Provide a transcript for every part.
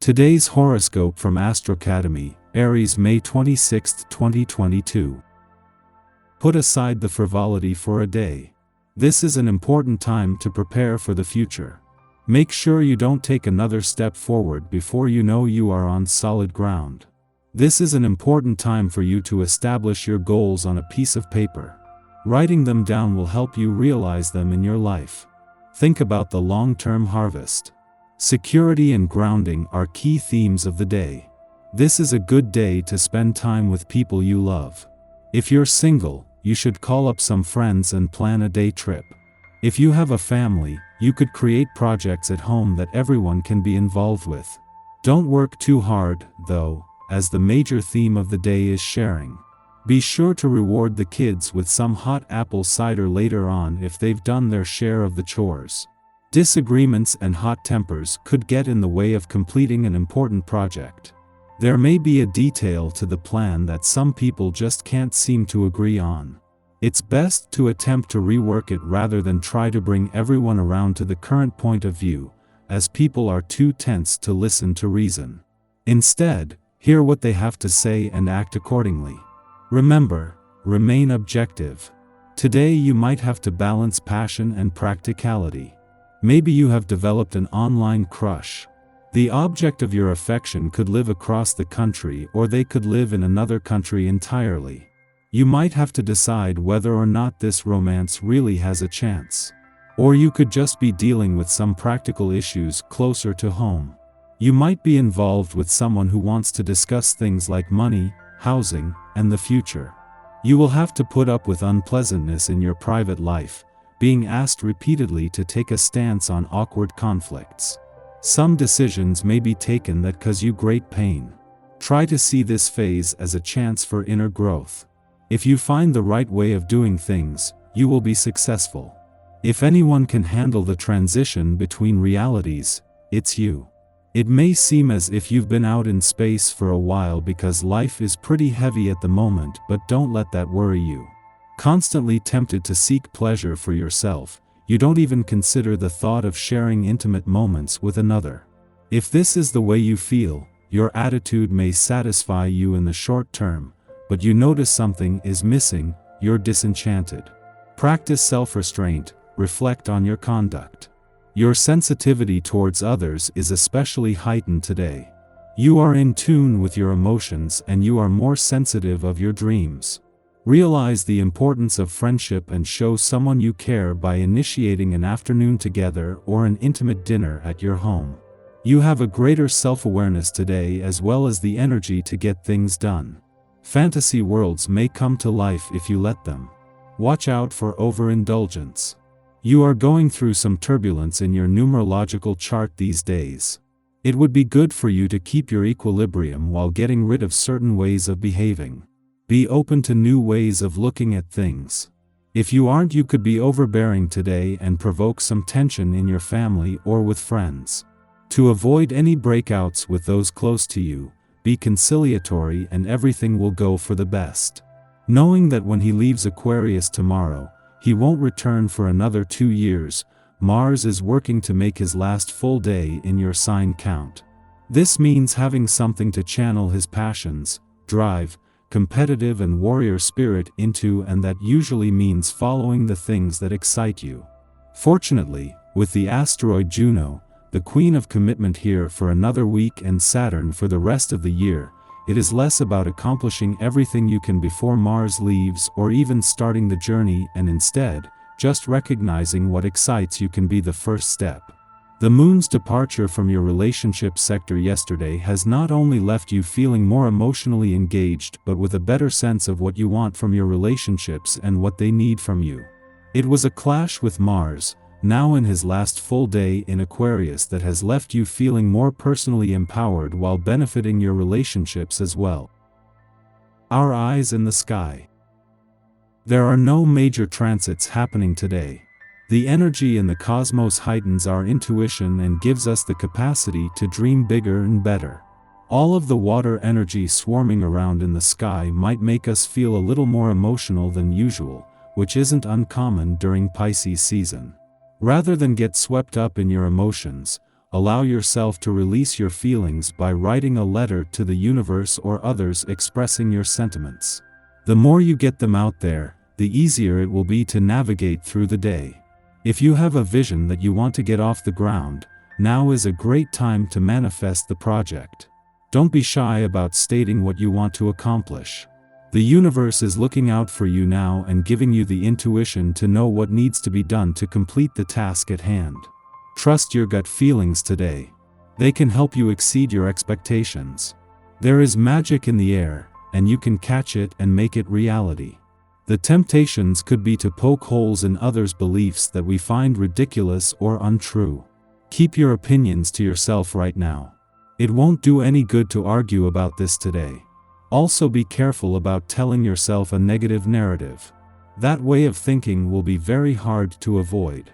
Today's horoscope from Astrocademy, Aries May 26, 2022. Put aside the frivolity for a day. This is an important time to prepare for the future. Make sure you don't take another step forward before you know you are on solid ground. This is an important time for you to establish your goals on a piece of paper. Writing them down will help you realize them in your life. Think about the long-term harvest. Security and grounding are key themes of the day. This is a good day to spend time with people you love. If you're single, you should call up some friends and plan a day trip. If you have a family, you could create projects at home that everyone can be involved with. Don't work too hard, though, as the major theme of the day is sharing. Be sure to reward the kids with some hot apple cider later on if they've done their share of the chores. Disagreements and hot tempers could get in the way of completing an important project. There may be a detail to the plan that some people just can't seem to agree on. It's best to attempt to rework it rather than try to bring everyone around to the current point of view, as people are too tense to listen to reason. Instead, hear what they have to say and act accordingly. Remember, remain objective. Today you might have to balance passion and practicality. Maybe you have developed an online crush. The object of your affection could live across the country, or they could live in another country entirely. You might have to decide whether or not this romance really has a chance. Or you could just be dealing with some practical issues closer to home. You might be involved with someone who wants to discuss things like money, housing, and the future. You will have to put up with unpleasantness in your private life, being asked repeatedly to take a stance on awkward conflicts. Some decisions may be taken that cause you great pain. Try to see this phase as a chance for inner growth. If you find the right way of doing things, you will be successful. If anyone can handle the transition between realities, it's you. It may seem as if you've been out in space for a while because life is pretty heavy at the moment, but don't let that worry you. Constantly tempted to seek pleasure for yourself, you don't even consider the thought of sharing intimate moments with another. If this is the way you feel, your attitude may satisfy you in the short term, but you notice something is missing, you're disenchanted. Practice self-restraint, reflect on your conduct. Your sensitivity towards others is especially heightened today. You are in tune with your emotions and you are more sensitive of your dreams. Realize the importance of friendship and show someone you care by initiating an afternoon together or an intimate dinner at your home. You have a greater self-awareness today as well as the energy to get things done. Fantasy worlds may come to life if you let them. Watch out for overindulgence. You are going through some turbulence in your numerological chart these days. It would be good for you to keep your equilibrium while getting rid of certain ways of behaving. Be open to new ways of looking at things. If you aren't, you could be overbearing today and provoke some tension in your family or with friends. To avoid any breakouts with those close to you, be conciliatory and everything will go for the best. Knowing that when he leaves Aquarius tomorrow, he won't return for another 2 years, Mars is working to make his last full day in your sign count. This means having something to channel his passions, drive, competitive and warrior spirit into, and that usually means following the things that excite you. Fortunately, with the asteroid Juno, the queen of commitment here for another week and Saturn for the rest of the year, it is less about accomplishing everything you can before Mars leaves or even starting the journey, and instead, just recognizing what excites you can be the first step. The moon's departure from your relationship sector yesterday has not only left you feeling more emotionally engaged but with a better sense of what you want from your relationships and what they need from you. It was a clash with Mars, now in his last full day in Aquarius, that has left you feeling more personally empowered while benefiting your relationships as well. Our eyes in the sky. There are no major transits happening today. The energy in the cosmos heightens our intuition and gives us the capacity to dream bigger and better. All of the water energy swarming around in the sky might make us feel a little more emotional than usual, which isn't uncommon during Pisces season. Rather than get swept up in your emotions, allow yourself to release your feelings by writing a letter to the universe or others expressing your sentiments. The more you get them out there, the easier it will be to navigate through the day. If you have a vision that you want to get off the ground, now is a great time to manifest the project. Don't be shy about stating what you want to accomplish. The universe is looking out for you now and giving you the intuition to know what needs to be done to complete the task at hand. Trust your gut feelings today. They can help you exceed your expectations. There is magic in the air, and you can catch it and make it reality. The temptations could be to poke holes in others' beliefs that we find ridiculous or untrue. Keep your opinions to yourself right now. It won't do any good to argue about this today. Also be careful about telling yourself a negative narrative. That way of thinking will be very hard to avoid.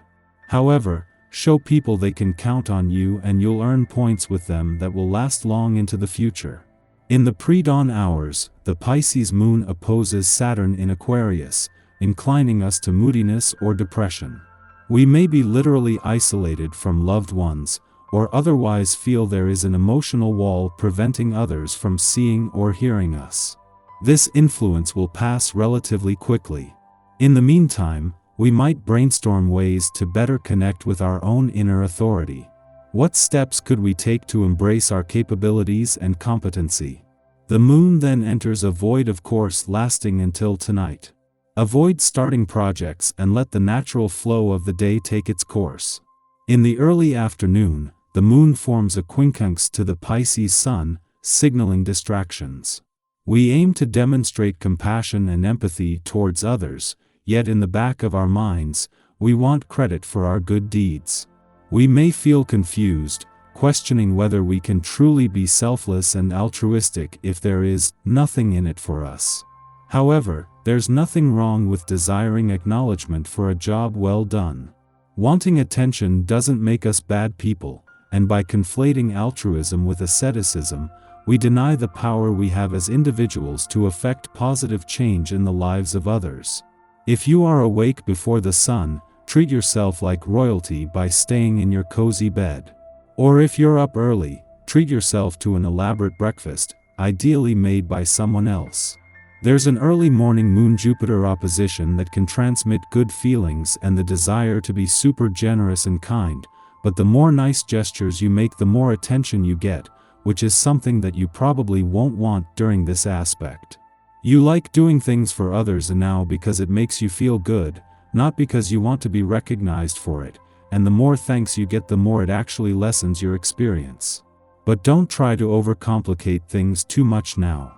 However, show people they can count on you and you'll earn points with them that will last long into the future. In the pre-dawn hours, the Pisces moon opposes Saturn in Aquarius, inclining us to moodiness or depression. We may be literally isolated from loved ones, or otherwise feel there is an emotional wall preventing others from seeing or hearing us. This influence will pass relatively quickly. In the meantime, we might brainstorm ways to better connect with our own inner authority. What steps could we take to embrace our capabilities and competency? The moon then enters a void of course lasting until tonight. Avoid starting projects and let the natural flow of the day take its course. In the early afternoon, the moon forms a quincunx to the Pisces sun, signaling distractions. We aim to demonstrate compassion and empathy towards others, yet in the back of our minds, we want credit for our good deeds. We may feel confused, questioning whether we can truly be selfless and altruistic if there is nothing in it for us. However, there's nothing wrong with desiring acknowledgement for a job well done. Wanting attention doesn't make us bad people, and by conflating altruism with asceticism, we deny the power we have as individuals to effect positive change in the lives of others. If you are awake before the sun, treat yourself like royalty by staying in your cozy bed. Or if you're up early, treat yourself to an elaborate breakfast, ideally made by someone else. There's an early morning Moon-Jupiter opposition that can transmit good feelings and the desire to be super generous and kind, but the more nice gestures you make, the more attention you get, which is something that you probably won't want during this aspect. You like doing things for others now because it makes you feel good, not because you want to be recognized for it, and the more thanks you get, the more it actually lessens your experience. But don't try to overcomplicate things too much now.